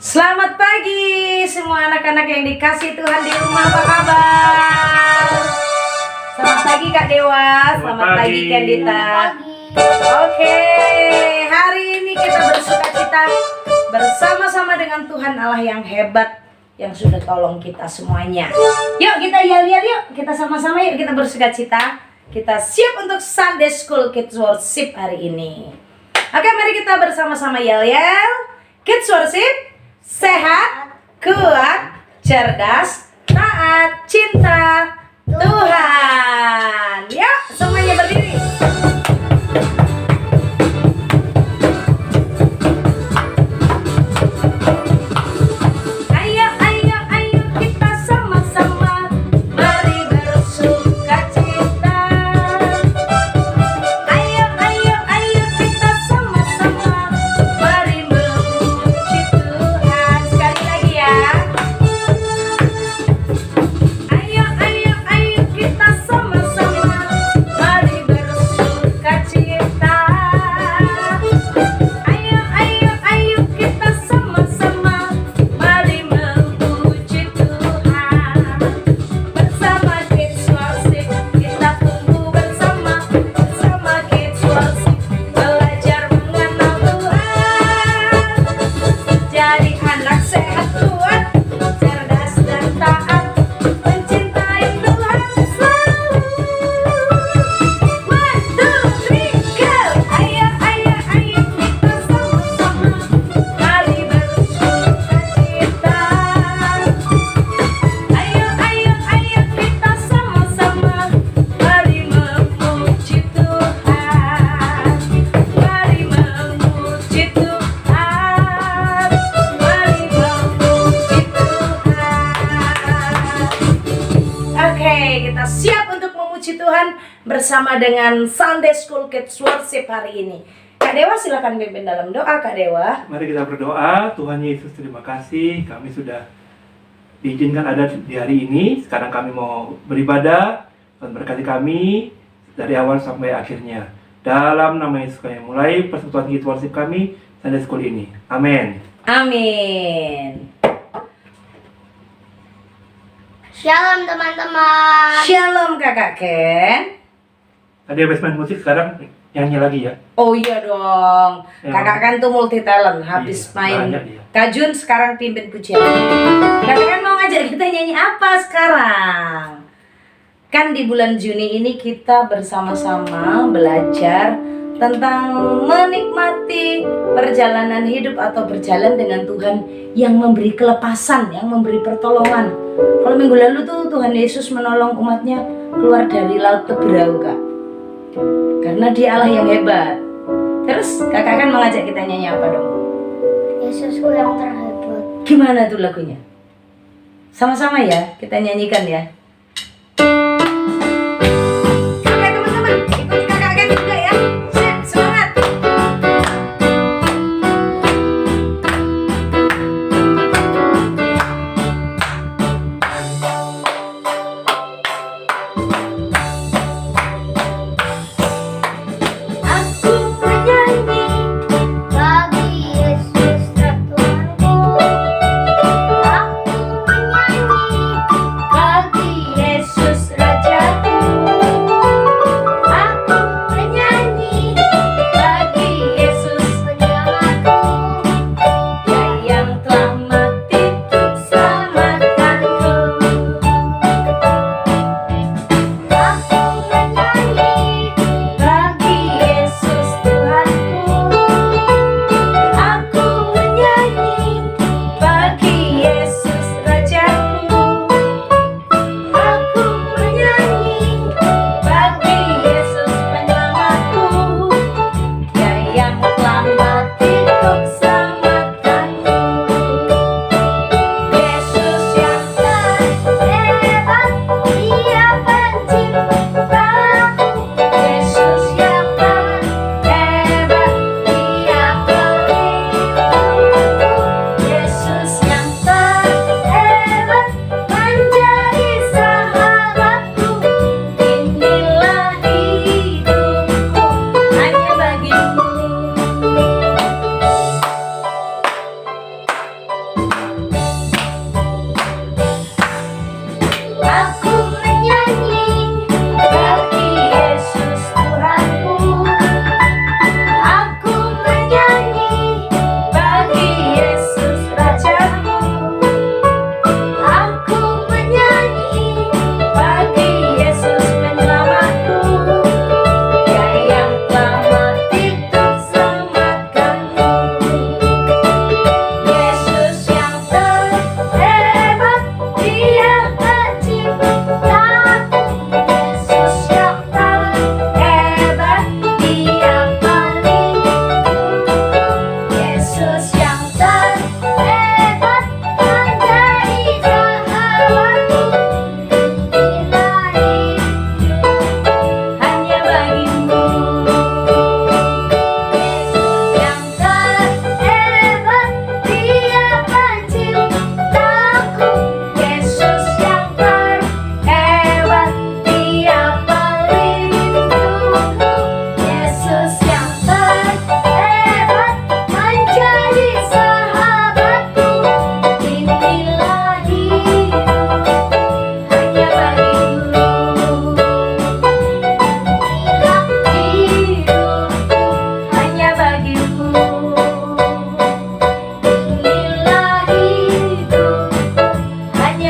Selamat pagi semua anak-anak yang dikasih Tuhan di rumah, apa kabar? Selamat pagi Kak Dewa, selamat pagi Kendita. Oke, hari ini kita bersukacita bersama-sama dengan Tuhan Allah yang hebat, yang sudah tolong kita semuanya. Yuk kita yel-yel yuk, kita sama-sama yuk kita bersukacita. Kita siap untuk Sunday School Kids Worship hari ini. Oke, mari kita bersama-sama yel-yel. Kids Worship, sehat, kuat, cerdas, taat, cinta Tuhan. Yuk, semuanya berdiri. Ayo, ayo, ayo kita sama-sama mari bersukacita. Ayo, ayo, ayo kita sama-sama mari memuji Tuhan. Sekali lagi ya. Ayo, ayo, ayo kita sama-sama mari bersukacita. Ayo, ayo, ayo kita sama-sama mari memuji Tuhan. Bersama Kids Worship kita tumbuh bersama Kids Worship belajar mengenal Tuhan. Jadi anak sehat, kuat, cerdas dan taat, mencintai Tuhan selalu. 1, 2, 3, go! Ayo, ayo, ayo kita sama-sama mari bersukacita. Ayo, ayo, ayo kita sama-sama mari memuji Tuhan. Mari memuji Tuhan. Mari memuji Tuhan. Oke, kita siap untuk memuji Tuhan bersama dengan Sunday School Kids Worship hari ini. Kak Dewa silakan pimpin dalam doa, Kak Dewa. Mari kita berdoa. Tuhan Yesus, terima kasih kami sudah diizinkan ada di hari ini. Sekarang kami mau beribadah. Tuhan berkati kami dari awal sampai akhirnya. Dalam nama Yesus kami mulai persekutuan Kids Worship kami Sunday School ini. Amin. Amin. Shalom teman-teman. Shalom Kakak Ken. Tadi habis main musik, sekarang nyanyi lagi ya. Oh iya dong. Ya. Kakak kan tuh multi talent. Habis Iya, main banyak dia. Kak Jun sekarang pimpin pujian. Kakak kan mau ngajak kita nyanyi apa sekarang? Kan di bulan Juni ini kita bersama-sama belajar tentang menikmati perjalanan hidup atau berjalan dengan Tuhan yang memberi kelepasan, yang memberi pertolongan. Kalau minggu lalu tuh Tuhan Yesus menolong umatnya keluar dari laut Teberau, Kak. Karena dia Allah yang hebat. Terus kakak kan mengajak kita nyanyi apa dong? Yesusku yang terhebat. Gimana tuh lagunya? Sama-sama ya, kita nyanyikan ya. Oke teman-teman, ikuti kakak kan juga ya. Siap, semangat. Aku menyanyi bagi Yesus Tuhanku. Aku menyanyi bagi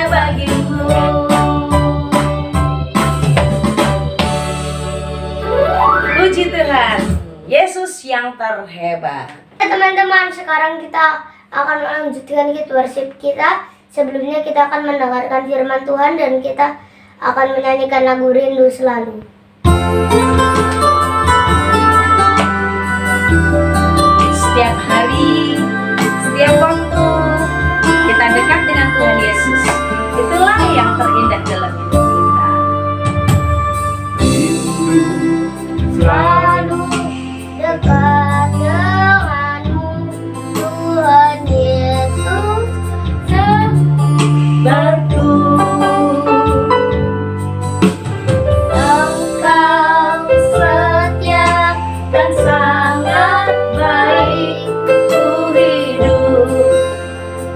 bagimu. Puji Tuhan, Yesus yang terhebat. Teman-teman, sekarang kita akan melanjutkan worship kita. Sebelumnya kita akan mendengarkan firman Tuhan dan kita akan menyanyikan lagu Rindu Selalu. Setiap hari, setiap waktu kita dekat dengan Tuhan Yesus, itulah yang terindah dalam hidup kita. Selalu dekat denganmu, Tuhan Yesus Seperti Engkau setia dan sangat baik, ku hidup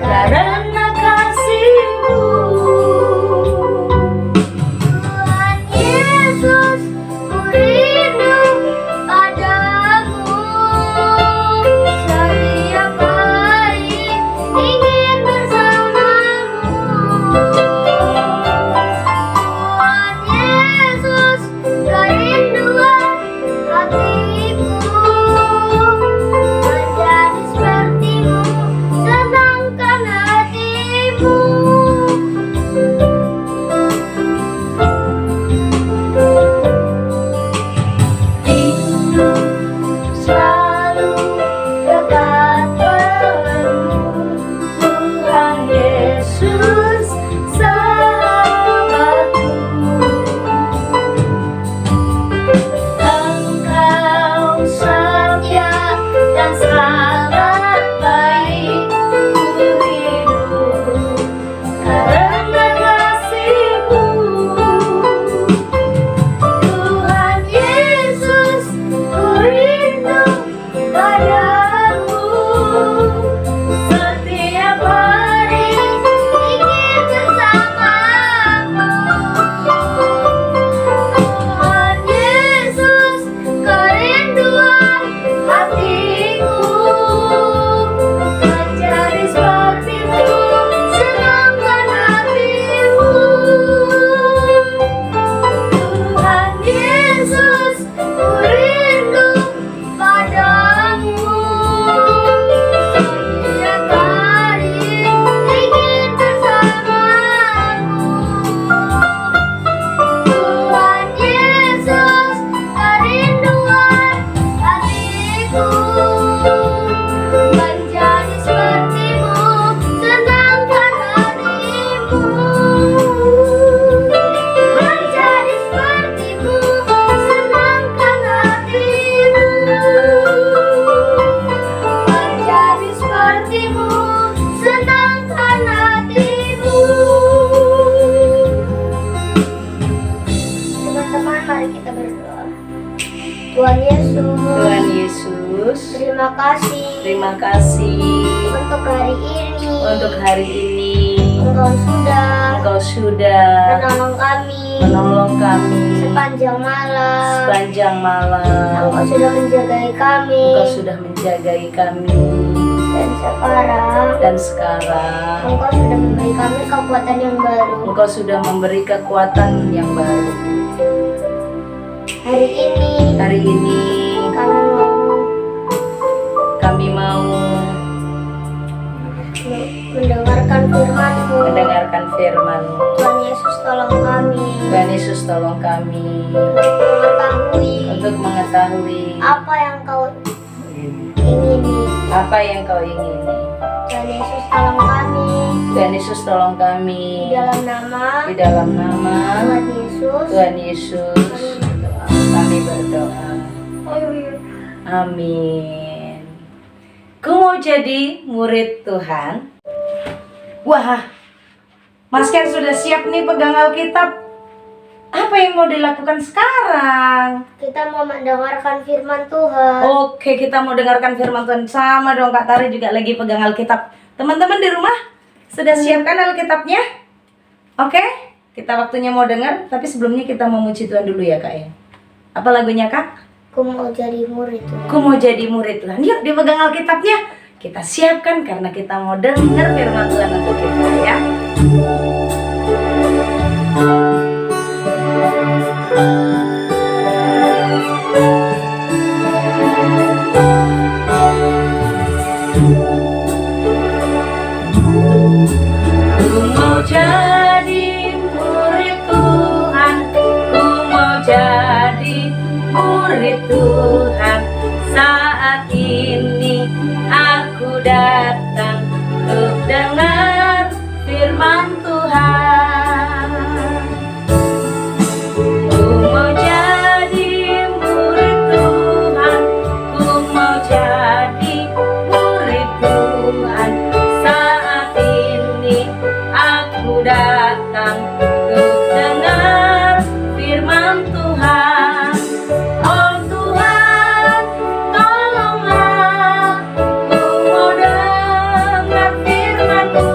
karena kasih-Mu. Tuhan Yesus, ku rindu padamu. Setiap hari ingin bersamamu. Tuhan Yesus, kerinduan hatiku menjadi seperti-Mu, senangkan hatimu. Rindu selalu dekat denganmu, Tuhan Yesus sahabatku. Engkau setia dan sangat baik, ku hidup karena kasih-Mu. Tuhan Yesus, ku rindu padamu. Setiap hari ingin bersamamu. Tuhan Yesus, kerinduan hatiku menjadi seperti-Mu, senangkan hatimu. Tuhan Yesus, ku rindu padamu. Setiap hari ingin bersamamu. Tuhan Yesus, kerinduan hatiku menjadi seperti-Mu, senangkan hatimu. Menjadi seperti-Mu, senangkan hatimu. Menjadi seperti-Mu, senangkan hatimu. Teman-teman, mari kita berdoa. Tuhan Yesus, Tuhan Yesus, terima kasih untuk hari ini. untuk hari ini Engkau sudah menolong kami sepanjang malam. Engkau sudah menjagai kami. Dan sekarang Engkau sudah memberi kami kekuatan yang baru. Engkau sudah memberi kekuatan yang baru. Hari ini Kami mau mendengarkan firman-Mu. mendengarkan firman-Mu. Tuhan Yesus, tolong kami Tuhan Yesus, tolong kami untuk mengetahui apa yang Kau ingini. Kau ingini. Tuhan Yesus, tolong kami Tuhan Yesus, tolong kami di dalam nama Tuhan Yesus. Kami berdoa. Amin. Ku mau jadi murid Tuhan. Wah, Mas Ken sudah siap nih pegang Alkitab. Apa yang mau dilakukan sekarang? Kita mau mendengarkan firman Tuhan. Oke, kita mau dengarkan firman Tuhan. Sama dong, Kak Tari juga lagi pegang Alkitab. Teman-teman di rumah, sudah siapkan Alkitabnya? Oke, kita waktunya mau dengar. Tapi sebelumnya kita mau memuji Tuhan dulu ya, Kak ya. Apa lagunya, Kak? Ku mau jadi murid Tuhan. Ku mau jadi murid Tuhan. Yuk dipegang Alkitabnya. Kita siapkan karena kita mau dengar firman Tuhan untuk kita ya. datang untuk dengar firman Tuhan. Ku mau jadi murid Tuhan, ku mau jadi murid Tuhan. Saat ini aku datang untuk dengar firman Tuhan. Oh Tuhan, tolonglah, ku mau dengar firman-Mu.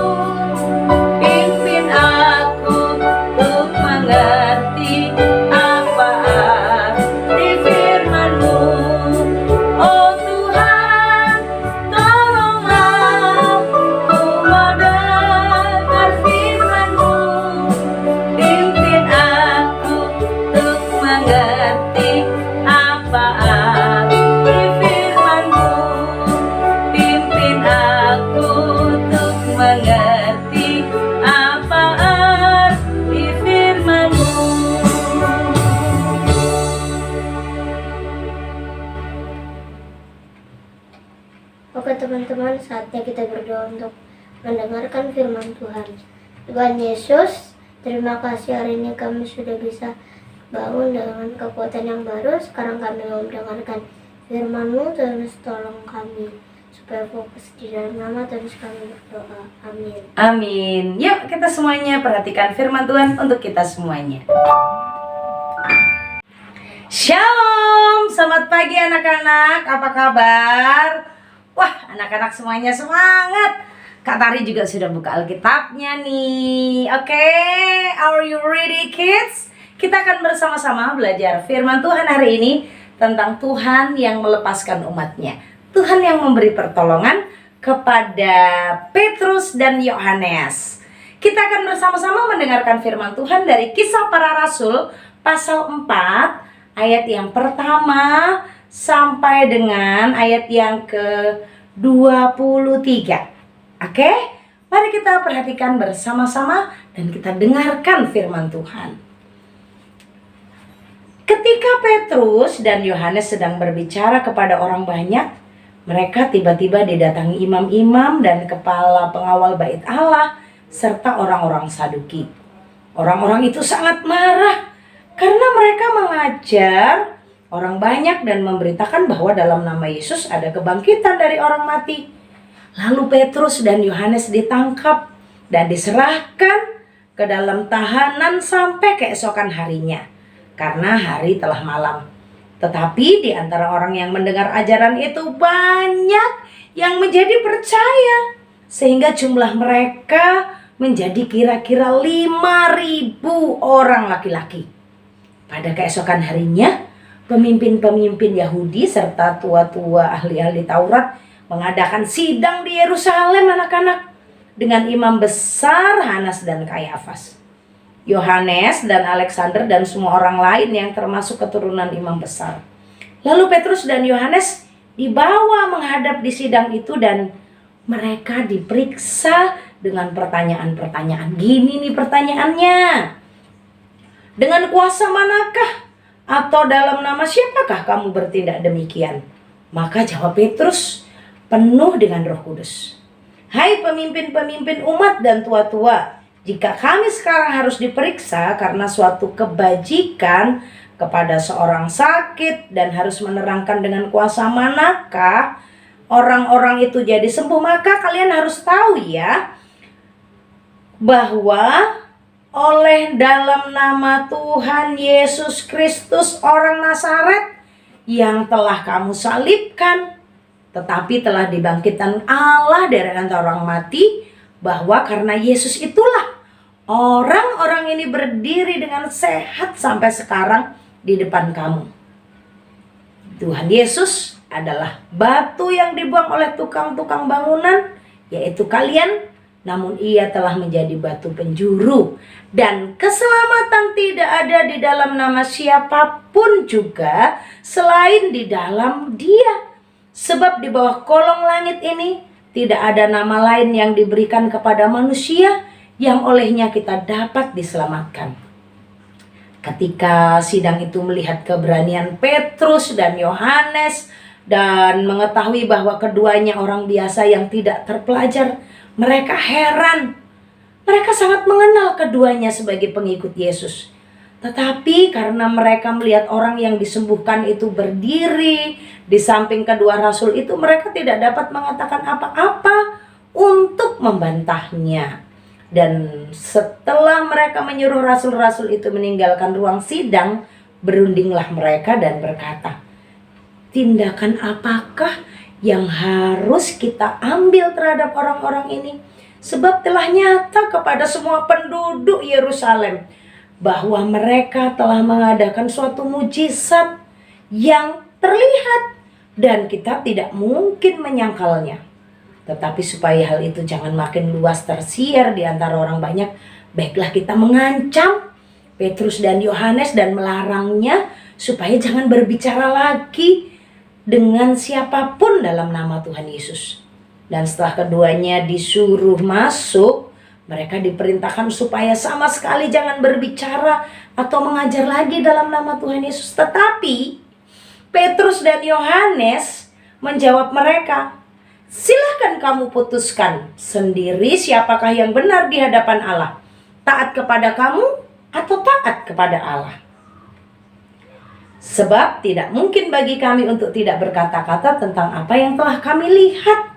Pimpin aku untuk mengerti apa arti firman-Mu. Oh Tuhan, tolonglah, ku mau dengar firman-Mu. Pimpin aku untuk mengerti apa arti firman-Mu. Pimpin aku untuk mengerti apa arti firman-Mu. Oke teman-teman, saatnya kita berdoa untuk mendengarkan firman Tuhan. Tuhan Yesus, terima kasih hari ini kami sudah bisa bangun dengan kekuatan yang baru. Sekarang kami mau mendengarkan firman-Mu, terus tolong kami supaya fokus di dalam nama terus kami berdoa. Amin. Amin. Yuk kita semuanya perhatikan firman Tuhan untuk kita semuanya. Shalom, selamat pagi anak-anak, apa kabar? Wah, anak-anak semuanya semangat. Kak Tari juga sudah buka Alkitabnya nih. Oke, are you ready kids? Kita akan bersama-sama belajar firman Tuhan hari ini tentang Tuhan yang melepaskan umatnya. Tuhan yang memberi pertolongan kepada Petrus dan Yohanes. Kita akan bersama-sama mendengarkan firman Tuhan dari Kisah Para Rasul pasal 4 ayat yang pertama sampai dengan ayat yang ke-23. Oke? Mari kita perhatikan bersama-sama dan kita dengarkan firman Tuhan. Ketika Petrus dan Yohanes sedang berbicara kepada orang banyak, mereka tiba-tiba didatangi imam-imam dan kepala pengawal bait Allah serta orang-orang Saduki. Orang-orang itu sangat marah karena mereka mengajar orang banyak dan memberitakan bahwa dalam nama Yesus ada kebangkitan dari orang mati. Lalu Petrus dan Yohanes ditangkap dan diserahkan ke dalam tahanan sampai keesokan harinya, karena hari telah malam. Tetapi di antara orang yang mendengar ajaran itu banyak yang menjadi percaya, sehingga jumlah mereka menjadi kira-kira 5.000 orang laki-laki. Pada keesokan harinya, pemimpin-pemimpin Yahudi serta tua-tua ahli-ahli Taurat mengadakan sidang di Yerusalem anak-anak dengan imam besar Hanas dan Kayafas, Yohanes dan Alexander dan semua orang lain yang termasuk keturunan imam besar. Lalu Petrus dan Yohanes dibawa menghadap di sidang itu dan mereka diperiksa dengan pertanyaan-pertanyaan. Gini nih pertanyaannya. Dengan kuasa manakah atau dalam nama siapakah kamu bertindak demikian? Maka jawab Petrus penuh dengan Roh Kudus. Hai pemimpin-pemimpin umat dan tua-tua, jika kami sekarang harus diperiksa karena suatu kebajikan kepada seorang sakit dan harus menerangkan dengan kuasa manakah orang-orang itu jadi sembuh, maka kalian harus tahu ya, bahwa oleh dalam nama Tuhan Yesus Kristus orang Nazaret yang telah kamu salibkan, tetapi telah dibangkitkan Allah dari antara orang mati, bahwa karena Yesus itulah orang-orang ini berdiri dengan sehat sampai sekarang di depan kamu. Tuhan Yesus adalah batu yang dibuang oleh tukang-tukang bangunan, yaitu kalian, namun ia telah menjadi batu penjuru. Dan keselamatan tidak ada di dalam nama siapapun juga selain di dalam Dia. Sebab di bawah kolong langit ini tidak ada nama lain yang diberikan kepada manusia yang olehnya kita dapat diselamatkan. Ketika sidang itu melihat keberanian Petrus dan Yohanes dan mengetahui bahwa keduanya orang biasa yang tidak terpelajar, mereka heran. Mereka sangat mengenal keduanya sebagai pengikut Yesus. Tetapi karena mereka melihat orang yang disembuhkan itu berdiri di samping kedua rasul itu, mereka tidak dapat mengatakan apa-apa untuk membantahnya. Dan setelah mereka menyuruh rasul-rasul itu meninggalkan ruang sidang, berundinglah mereka dan berkata, tindakan apakah yang harus kita ambil terhadap orang-orang ini? Sebab telah nyata kepada semua penduduk Yerusalem bahwa mereka telah mengadakan suatu mujizat yang terlihat dan kita tidak mungkin menyangkalnya. Tetapi supaya hal itu jangan makin luas tersiar di antara orang banyak, baiklah kita mengancam Petrus dan Yohanes dan melarangnya supaya jangan berbicara lagi dengan siapapun dalam nama Tuhan Yesus. Dan setelah keduanya disuruh masuk, mereka diperintahkan supaya sama sekali jangan berbicara atau mengajar lagi dalam nama Tuhan Yesus. Tetapi Petrus dan Yohanes menjawab mereka, silahkan kamu putuskan sendiri siapakah yang benar di hadapan Allah, taat kepada kamu atau taat kepada Allah. Sebab tidak mungkin bagi kami untuk tidak berkata-kata tentang apa yang telah kami lihat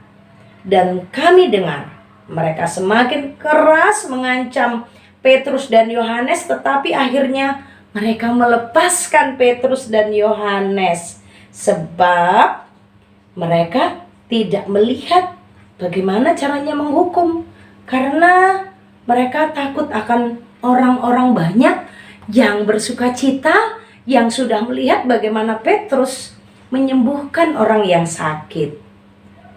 dan kami dengar. Mereka semakin keras mengancam Petrus dan Yohanes, tetapi akhirnya mereka melepaskan Petrus dan Yohanes sebab mereka tidak melihat bagaimana caranya menghukum, karena mereka takut akan orang-orang banyak yang bersuka cita, yang sudah melihat bagaimana Petrus menyembuhkan orang yang sakit.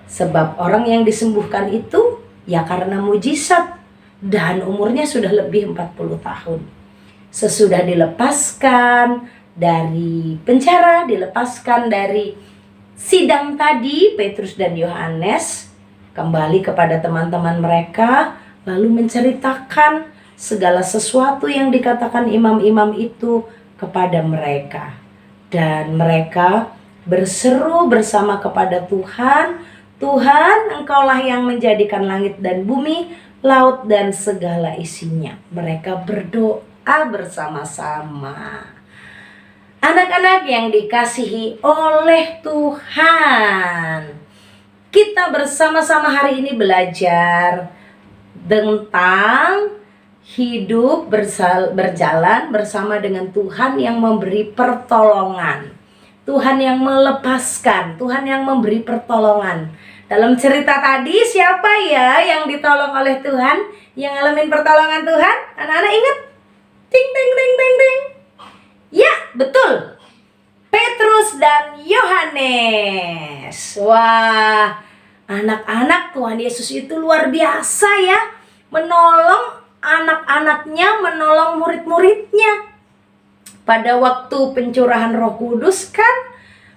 Sebab orang yang disembuhkan itu ya karena mujizat, dan umurnya sudah lebih 40 tahun. Sesudah dilepaskan dari penjara, dilepaskan dari sidang tadi, Petrus dan Yohanes kembali kepada teman-teman mereka, lalu menceritakan segala sesuatu yang dikatakan imam-imam itu kepada mereka. Dan mereka berseru bersama kepada Tuhan, Tuhan, Engkaulah yang menjadikan langit dan bumi, laut dan segala isinya. Mereka berdoa bersama-sama. Anak-anak yang dikasihi oleh Tuhan, kita bersama-sama hari ini belajar tentang hidup berjalan bersama dengan Tuhan yang memberi pertolongan, Tuhan yang melepaskan, Tuhan yang memberi pertolongan. Dalam cerita tadi, siapa ya yang ditolong oleh Tuhan, yang ngalamin pertolongan Tuhan? Anak-anak ingat? Ting ting ting ting ting. Ya, betul. Petrus dan Yohanes. Wah, anak-anak Tuhan Yesus itu luar biasa ya, menolong anak-anaknya, menolong murid-muridnya. Pada waktu pencurahan Roh Kudus kan,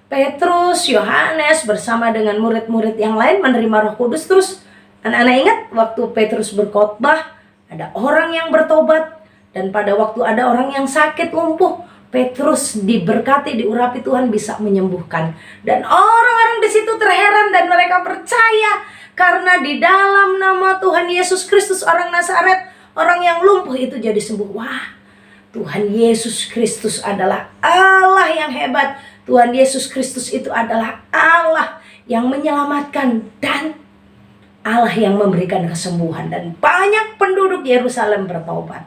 Petrus, Yohanes bersama dengan murid-murid yang lain menerima Roh Kudus. Terus anak-anak ingat waktu Petrus berkhotbah, ada orang yang bertobat, dan pada waktu ada orang yang sakit lumpuh, Petrus diberkati, diurapi Tuhan, bisa menyembuhkan. Dan orang-orang di situ terheran dan mereka percaya karena di dalam nama Tuhan Yesus Kristus orang Nazaret, orang yang lumpuh itu jadi sembuh. Wah, Tuhan Yesus Kristus adalah Allah yang hebat. Tuhan Yesus Kristus itu adalah Allah yang menyelamatkan dan Allah yang memberikan kesembuhan. Dan banyak penduduk Yerusalem bertobat.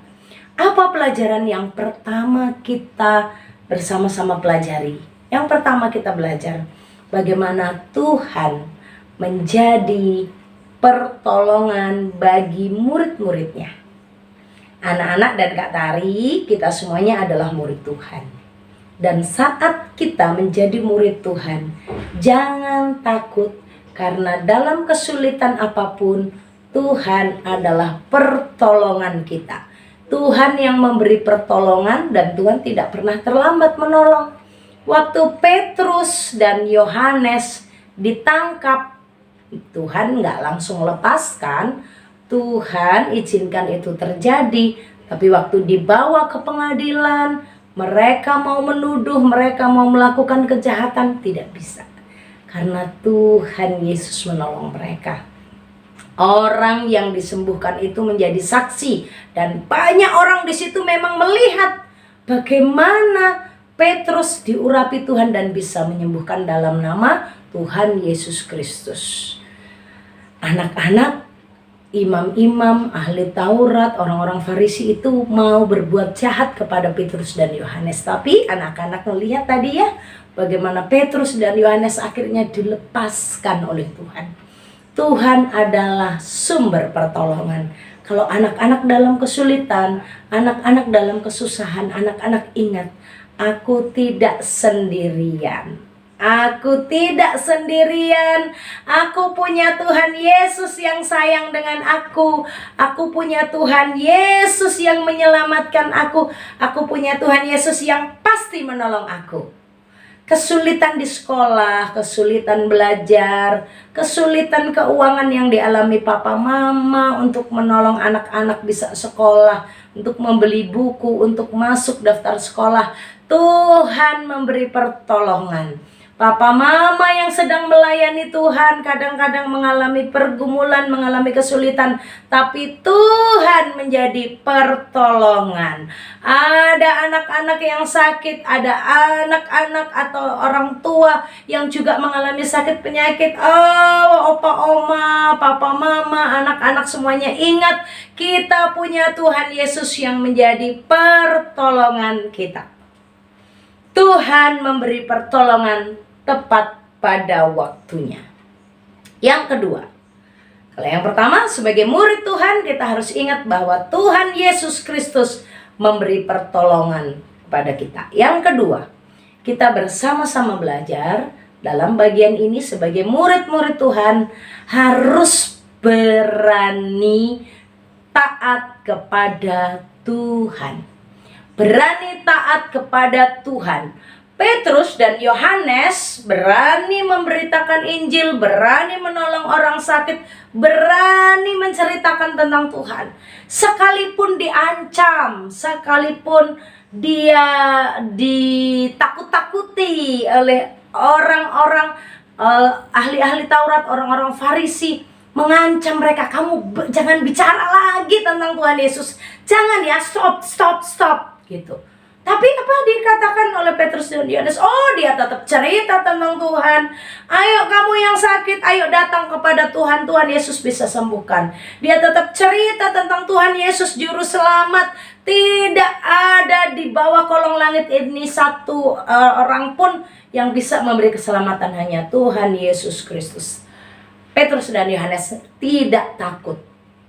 Apa pelajaran yang pertama kita bersama-sama pelajari? Yang pertama kita belajar bagaimana Tuhan menjadi pertolongan bagi murid-muridnya. Anak-anak dan Kak Tari, kita semuanya adalah murid Tuhan. Dan saat kita menjadi murid Tuhan, jangan takut, karena dalam kesulitan apapun, Tuhan adalah pertolongan kita. Tuhan yang memberi pertolongan, dan Tuhan tidak pernah terlambat menolong. Waktu Petrus dan Yohanes ditangkap, Tuhan nggak langsung lepaskan, Tuhan izinkan itu terjadi. Tapi waktu dibawa ke pengadilan, mereka mau menuduh, mereka mau melakukan kejahatan, tidak bisa. karena Tuhan Yesus menolong mereka. Orang yang disembuhkan itu menjadi saksi, dan banyak orang di situ memang melihat bagaimana Petrus diurapi Tuhan dan bisa menyembuhkan dalam nama Tuhan Yesus Kristus. Anak-anak, imam-imam, ahli Taurat, orang-orang Farisi itu mau berbuat jahat kepada Petrus dan Yohanes. Tapi anak-anak melihat tadi ya, bagaimana Petrus dan Yohanes akhirnya dilepaskan oleh Tuhan. Tuhan adalah sumber pertolongan. Kalau anak-anak dalam kesulitan, anak-anak dalam kesusahan, anak-anak ingat, aku tidak sendirian. Aku tidak sendirian. Aku punya Tuhan Yesus yang sayang dengan aku. Aku punya Tuhan Yesus yang menyelamatkan aku. Aku punya Tuhan Yesus yang pasti menolong aku. Kesulitan di sekolah, kesulitan belajar, kesulitan keuangan yang dialami papa mama untuk menolong anak-anak bisa sekolah, untuk membeli buku, untuk masuk daftar sekolah. Tuhan memberi pertolongan. Papa mama yang sedang melayani Tuhan kadang-kadang mengalami pergumulan, mengalami kesulitan, tapi Tuhan menjadi pertolongan. Ada anak-anak yang sakit, ada anak-anak atau orang tua yang juga mengalami sakit penyakit. Oh, opa oma, papa mama, anak-anak semuanya ingat, kita punya Tuhan Yesus yang menjadi pertolongan kita. Tuhan memberi pertolongan tepat pada waktunya. Yang kedua, kalau yang pertama, sebagai murid Tuhan kita harus ingat bahwa Tuhan Yesus Kristus memberi pertolongan kepada kita. Yang kedua, kita bersama-sama belajar dalam bagian ini sebagai murid-murid Tuhan harus berani taat kepada Tuhan. Berani taat kepada Tuhan. Petrus dan Yohanes berani memberitakan Injil, berani menolong orang sakit, berani menceritakan tentang Tuhan. Sekalipun diancam, sekalipun dia ditakut-takuti oleh orang-orang ahli-ahli Taurat, orang-orang Farisi, mengancam mereka, kamu jangan bicara lagi tentang Tuhan Yesus. Jangan ya, stop gitu. Tapi apa dikatakan oleh Petrus dan Yohanes? Oh, dia tetap cerita tentang Tuhan. Ayo kamu yang sakit, ayo datang kepada Tuhan. Tuhan Yesus bisa sembuhkan. Dia tetap cerita tentang Tuhan Yesus juru selamat. Tidak ada di bawah kolong langit ini satu orang pun yang bisa memberi keselamatan, hanya Tuhan Yesus Kristus. Petrus dan Yohanes tidak takut.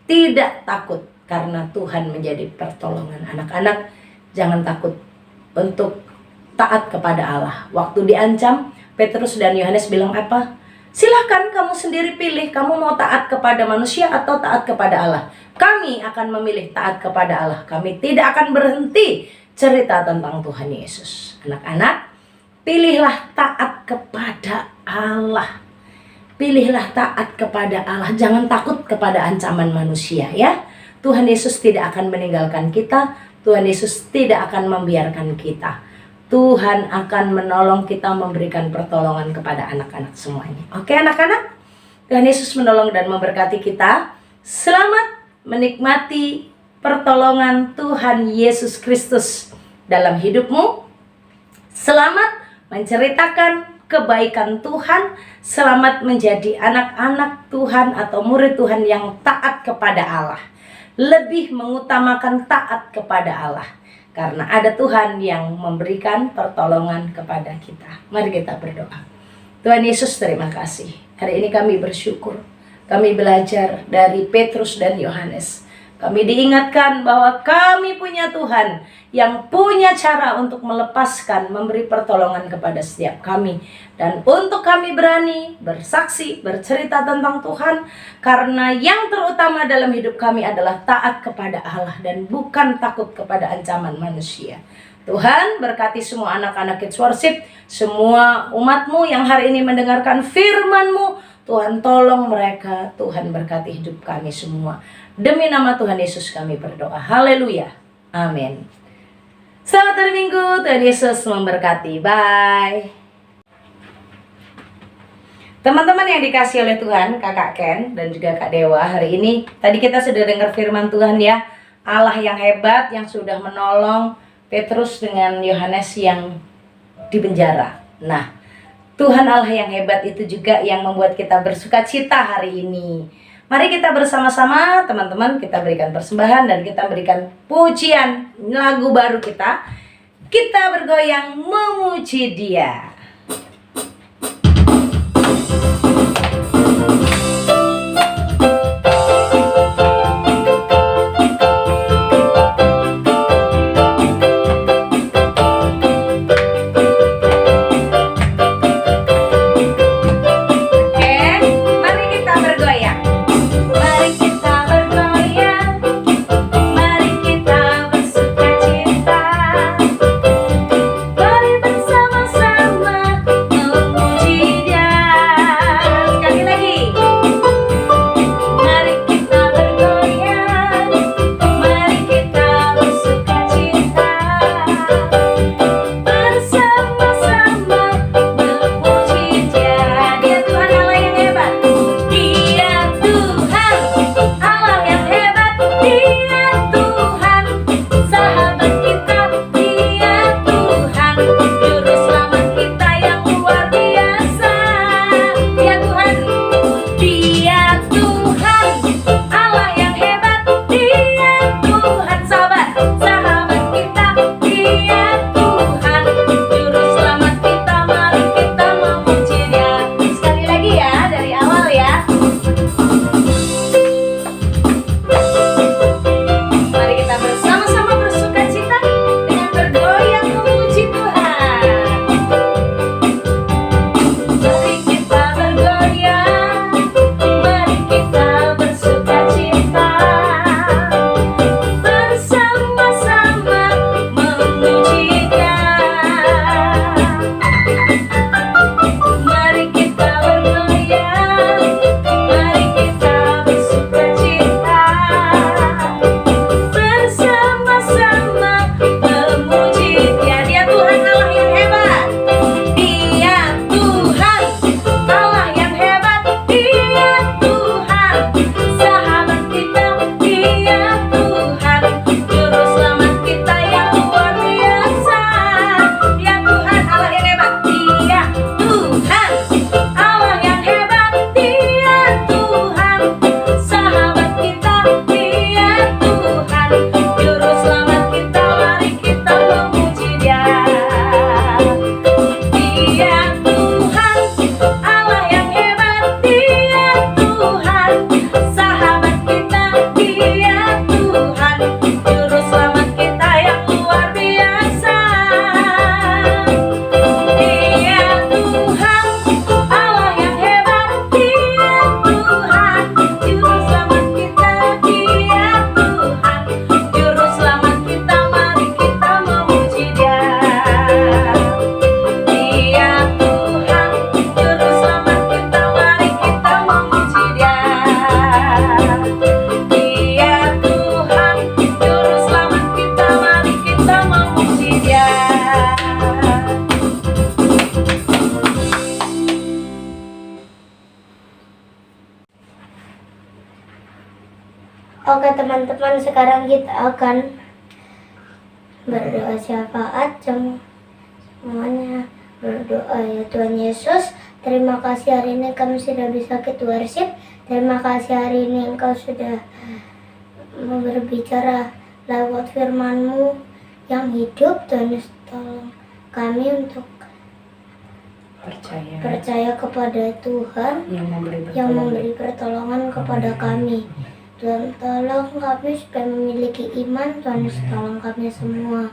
Tidak takut karena Tuhan menjadi pertolongan. Anak-anak, jangan takut untuk taat kepada Allah. Waktu diancam, Petrus dan Yohanes bilang apa? Silakan kamu sendiri pilih, kamu mau taat kepada manusia atau taat kepada Allah. Kami akan memilih taat kepada Allah. Kami tidak akan berhenti cerita tentang Tuhan Yesus. Anak-anak, pilihlah taat kepada Allah. Pilihlah taat kepada Allah. Jangan takut kepada ancaman manusia ya. Tuhan Yesus tidak akan meninggalkan kita. Tuhan Yesus tidak akan membiarkan kita. Tuhan akan menolong kita, memberikan pertolongan kepada anak-anak semuanya. Oke anak-anak, Tuhan Yesus menolong dan memberkati kita. Selamat menikmati pertolongan Tuhan Yesus Kristus dalam hidupmu. Selamat menceritakan kebaikan Tuhan. Selamat menjadi anak-anak Tuhan atau murid Tuhan yang taat kepada Allah. Lebih mengutamakan taat kepada Allah, karena ada Tuhan yang memberikan pertolongan kepada kita. Mari kita berdoa. Tuhan Yesus, terima kasih. Hari ini kami bersyukur. Kami belajar dari Petrus dan Yohanes. Kami diingatkan bahwa kami punya Tuhan yang punya cara untuk melepaskan, memberi pertolongan kepada setiap kami. Dan untuk kami berani bersaksi, bercerita tentang Tuhan, karena yang terutama dalam hidup kami adalah taat kepada Allah dan bukan takut kepada ancaman manusia. Tuhan berkati semua anak-anak Kids Worship, semua umat-Mu yang hari ini mendengarkan firman-Mu. Tuhan tolong mereka, Tuhan berkati hidup kami semua. Demi nama Tuhan Yesus kami berdoa. Haleluya. Amin. Selamat hari Minggu. Tuhan Yesus memberkati. Bye. Teman-teman yang dikasih oleh Tuhan, Kakak Ken dan juga Kak Dewa, hari ini tadi kita sudah dengar firman Tuhan ya. Allah yang hebat yang sudah menolong Petrus dengan Yohanes yang di penjara. Nah, Tuhan Allah yang hebat itu juga yang membuat kita bersuka cita hari ini. Mari kita bersama-sama teman-teman kita berikan persembahan dan kita berikan pujian lagu baru kita. Kita bergoyang memuji Dia. Oke teman-teman, sekarang kita akan berdoa syafaat semuanya. Berdoa ya Tuhan Yesus, terima kasih hari ini kami sudah bisa ikut worship. Terima kasih hari ini Engkau sudah berbicara lewat firman-Mu yang hidup. Tuhan Yesus, tolong kami untuk percaya kepada Tuhan yang memberi pertolongan kepada kami. Tuhan tolong kami supaya memiliki iman. Tuhan Yesus tolong kami semua.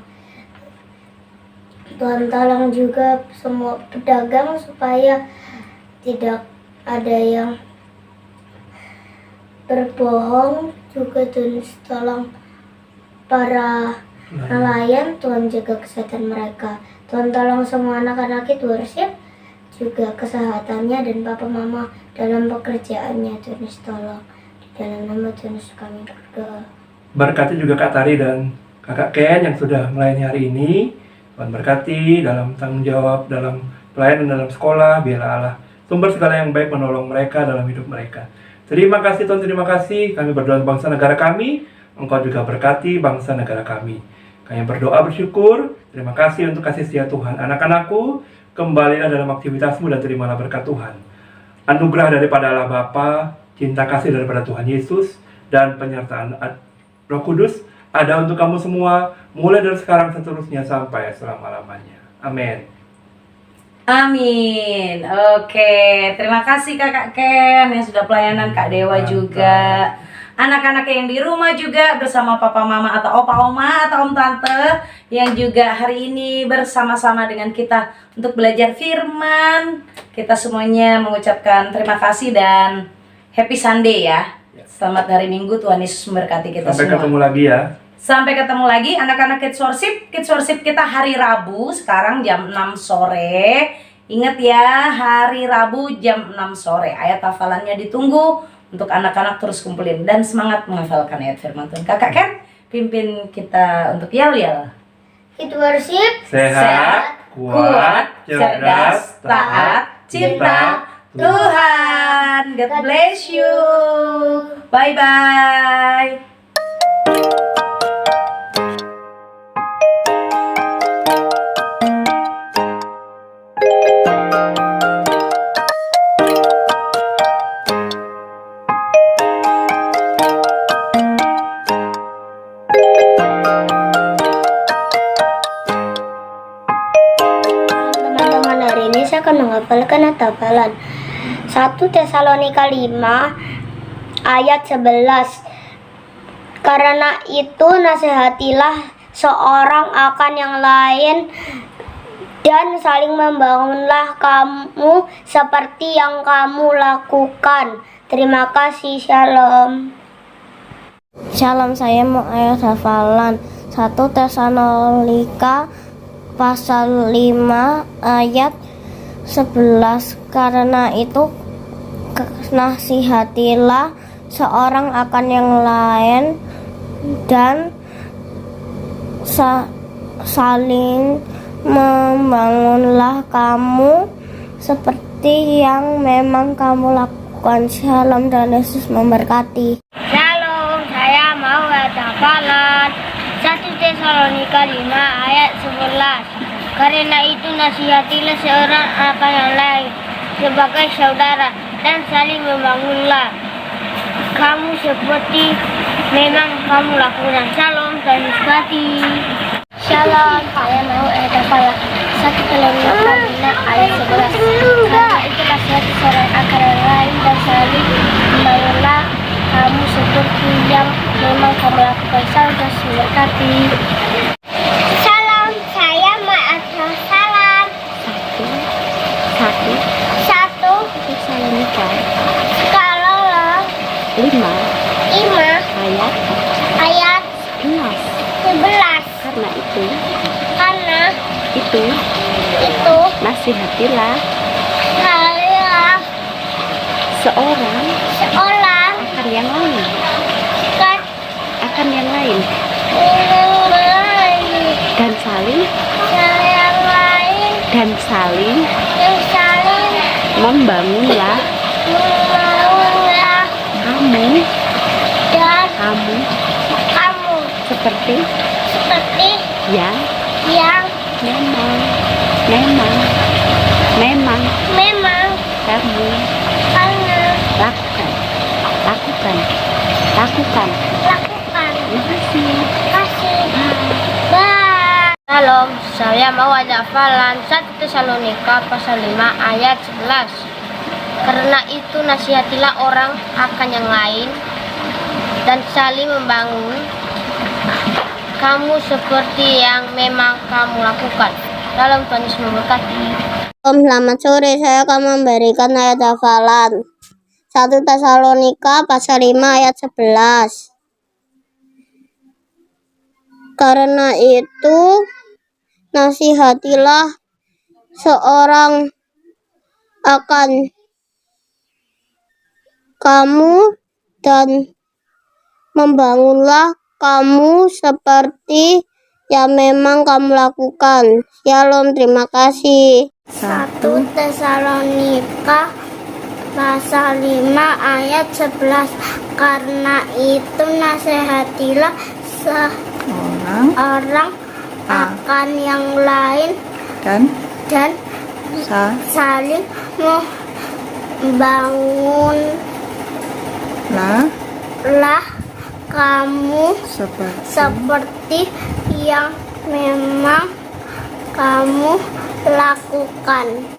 Tuhan tolong juga semua pedagang supaya tidak ada yang berbohong. Juga Tuhan Yesus tolong para nelayan. Tuhan jaga kesehatan mereka. Tuhan tolong semua anak-anak itu worship, juga kesehatannya dan papa mama dalam pekerjaannya. Tuhan Yesus tolong. Dalam nama Tuhan Yesus kami berdoa. Berkati juga Kak Tari dan Kakak Ken yang sudah melayani hari ini. Tuhan berkati dalam tanggung jawab, dalam pelayanan dalam sekolah. Biarlah Allah sumber segala yang baik menolong mereka dalam hidup mereka. Terima kasih Tuhan, terima kasih. Kami berdoa untuk bangsa negara kami. Engkau juga berkati bangsa negara kami. Kami berdoa bersyukur. Terima kasih untuk kasih setia Tuhan. Anak-anakku, kembalilah dalam aktivitasmu dan terimalah berkat Tuhan. Anugerah daripada Allah Bapa, cinta kasih daripada Tuhan Yesus, dan penyertaan Roh Kudus ada untuk kamu semua, mulai dari sekarang seterusnya sampai selama-lamanya. Amin. Amin. Oke, terima kasih Kakak Ken yang sudah pelayanan, Kak Dewa juga. Anak-anak yang di rumah juga bersama papa mama atau opa oma atau om tante yang juga hari ini bersama-sama dengan kita untuk belajar firman. Kita semuanya mengucapkan terima kasih dan happy Sunday ya. Selamat hari Minggu, Tuhan Yesus memberkati kita Sampai semua. ketemu lagi ya. Sampai ketemu lagi anak-anak Kids Worship. Kids Worship kita hari Rabu sekarang jam 6 sore. Ingat ya, hari Rabu jam 6 sore. Ayat hafalannya ditunggu untuk anak-anak terus kumpulin dan semangat menghafalkan ayat firman Tuhan. Kakak Ken pimpin kita untuk yel-yel. Kids Worship. Sehat, kuat, cerdas, taat, cinta Tuhan. God bless you. Bye-bye. Teman-teman, hari ini saya akan menghafalkan hafalan 1 Tesalonika 5 ayat 11. Karena itu nasihatilah seorang akan yang lain dan saling membangunlah kamu seperti yang kamu lakukan. Terima kasih, shalom. Shalom, saya mau ayat hafalan 1 Tesalonika pasal 5 ayat 11. Karena itu nasihatilah seorang akan yang lain dan saling membangunlah kamu seperti yang memang kamu lakukan. Shalom dan Yesus memberkati. Shalom, saya mau hafalan 1 Tesalonika 5 ayat 11. Karena itu nasihatilah seorang akan yang lain sebagai saudara dan saling membangunlah kamu seperti memang kamu lakukan. Shalom dan memberkati. Shalom, saya mau hafalan 1 Tesalonika 5 ayat 11. Karena itu nasihati seorang akan yang lain dan saling membangunlah kamu seperti yang memang kamu lakukan. Shalom dan memberkati. Shalom, saya mau hafalan 1 Tesalonika kalau 5 ayat 11. Karena itu nasihatilah seorang akan yang lain dan saling membangunlah kamu seperti yang memang kamu lakukan. Terima kasih. Bye. Shalom, saya mau hafalan 1 Tesalonika pasal 5 ayat 11. Karena itu nasihatilah orang akan yang lain dan saling membangun kamu seperti yang memang kamu lakukan. Dalam Tuhan Yesus memberkati. Selamat sore, saya akan memberikan ayat hafalan 1 Tesalonika pasal 5 ayat 11. Karena itu nasihatilah seorang akan kamu dan membangunlah kamu seperti yang memang kamu lakukan. Shalom, terima kasih. 1 Tesalonika pasal 5 ayat 11. Karena itu nasihatilah orang akan yang lain dan saling membangunlah kamu seperti yang memang kamu lakukan.